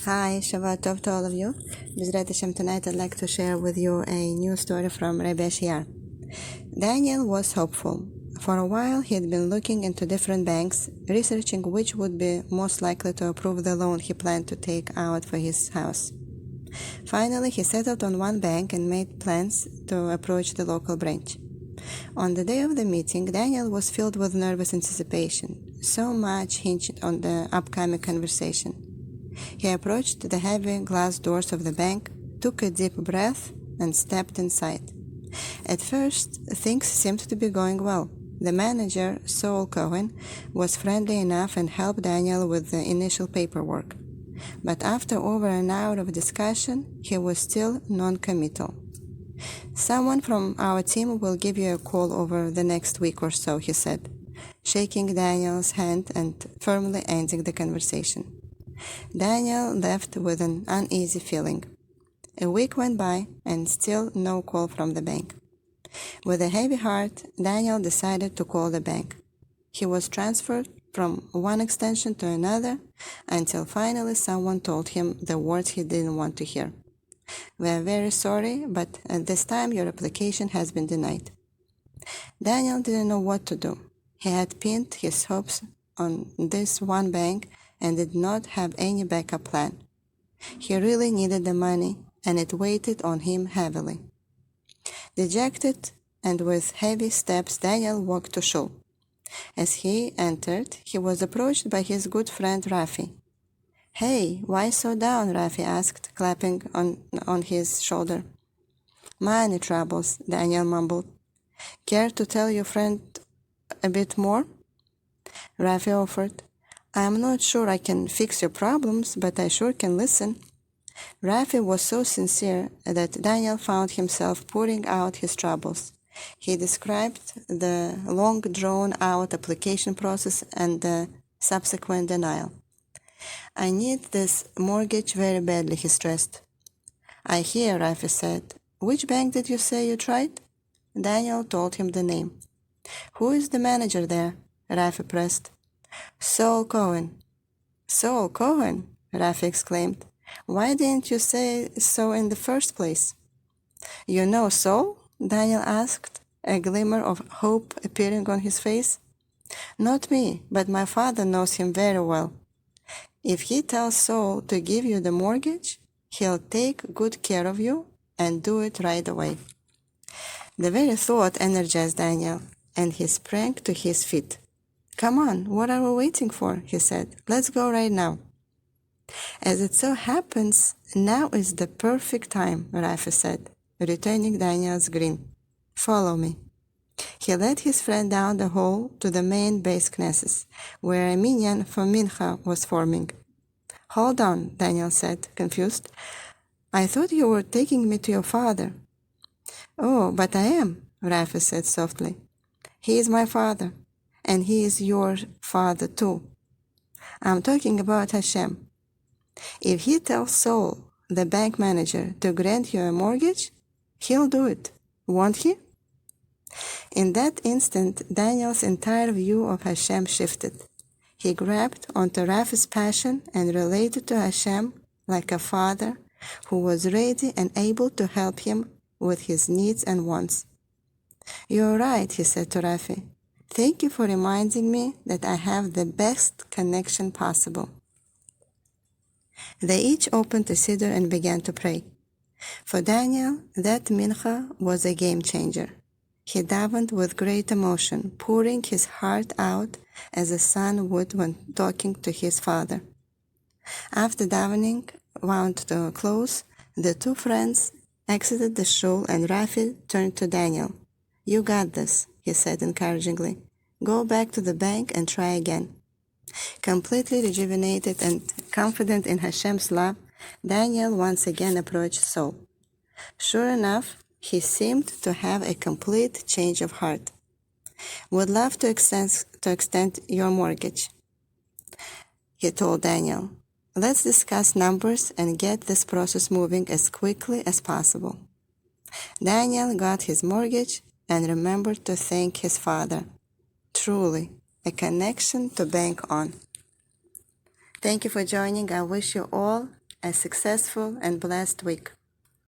Hi, Shabbat Tov to all of you. B'ezrat Hashem, tonight I'd like to share with you a new story from Rabbi Shiar. Daniel was hopeful. For a while he had been looking into different banks, researching which would be most likely to approve the loan he planned to take out for his house. Finally, he settled on one bank and made plans to approach the local branch. On the day of the meeting, Daniel was filled with nervous anticipation. So much hinged on the upcoming conversation. He approached the heavy glass doors of the bank, took a deep breath, and stepped inside. At first, things seemed to be going well. The manager, Saul Cohen, was friendly enough and helped Daniel with the initial paperwork. But after over an hour of discussion, he was still non-committal. "Someone from our team will give you a call over the next week or so," he said, shaking Daniel's hand and firmly ending the conversation. Daniel left with an uneasy feeling. A week went by, and still no call from the bank. With a heavy heart, Daniel decided to call the bank. He was transferred from one extension to another until finally someone told him the words he didn't want to hear. "We are very sorry, but at this time your application has been denied." Daniel didn't know what to do. He had pinned his hopes on this one bank and did not have any backup plan. He really needed the money, and it weighed on him heavily. Dejected and with heavy steps, Daniel walked to shul. As he entered, he was approached by his good friend Rafi. "Hey, why so down?" Rafi asked, clapping on his shoulder. "Money troubles," Daniel mumbled. "Care to tell your friend a bit more?" Rafi offered. "I'm not sure I can fix your problems, but I sure can listen." Rafi was so sincere that Daniel found himself pouring out his troubles. He described the long drawn-out application process and the subsequent denial. "I need this mortgage very badly," he stressed. "I hear," Rafi said. "Which bank did you say you tried?" Daniel told him the name. "Who is the manager there?" Rafi pressed. "Saul Cohen." "Saul Cohen?" Rafi exclaimed. "Why didn't you say so in the first place?" "You know Saul?" Daniel asked, a glimmer of hope appearing on his face. "Not me, but my father knows him very well. If he tells Saul to give you the mortgage, he'll take good care of you and do it right away." The very thought energized Daniel, and he sprang to his feet. "Come on, what are we waiting for?" he said. "Let's go right now." "As it so happens, now is the perfect time," Rafi said, returning Daniel's grin. "Follow me." He led his friend down the hall to the main base Knesset, where a minyan for Mincha was forming. "Hold on," Daniel said, confused. "I thought you were taking me to your father." "Oh, but I am," Rafi said softly. "He is my father, and he is your father too. I'm talking about Hashem. If he tells Saul, the bank manager, to grant you a mortgage, he'll do it, won't he?" In that instant, Daniel's entire view of Hashem shifted. He grabbed onto Rafi's passion and related to Hashem like a father who was ready and able to help him with his needs and wants. "You're right," he said to Rafi. "Thank you for reminding me that I have the best connection possible." They each opened a siddur and began to pray. For Daniel, that mincha was a game changer. He davened with great emotion, pouring his heart out as a son would when talking to his father. After davening wound to a close, the two friends exited the shul and Rafi turned to Daniel. "You got this," he said encouragingly. "Go back to the bank and try again." Completely rejuvenated and confident in Hashem's love, Daniel once again approached Saul. Sure enough, he seemed to have a complete change of heart. "Would love to extend your mortgage," he told Daniel. "Let's discuss numbers and get this process moving as quickly as possible." Daniel got his mortgage and remembered to thank his father. Truly, a connection to bank on. Thank you for joining. I wish you all a successful and blessed week.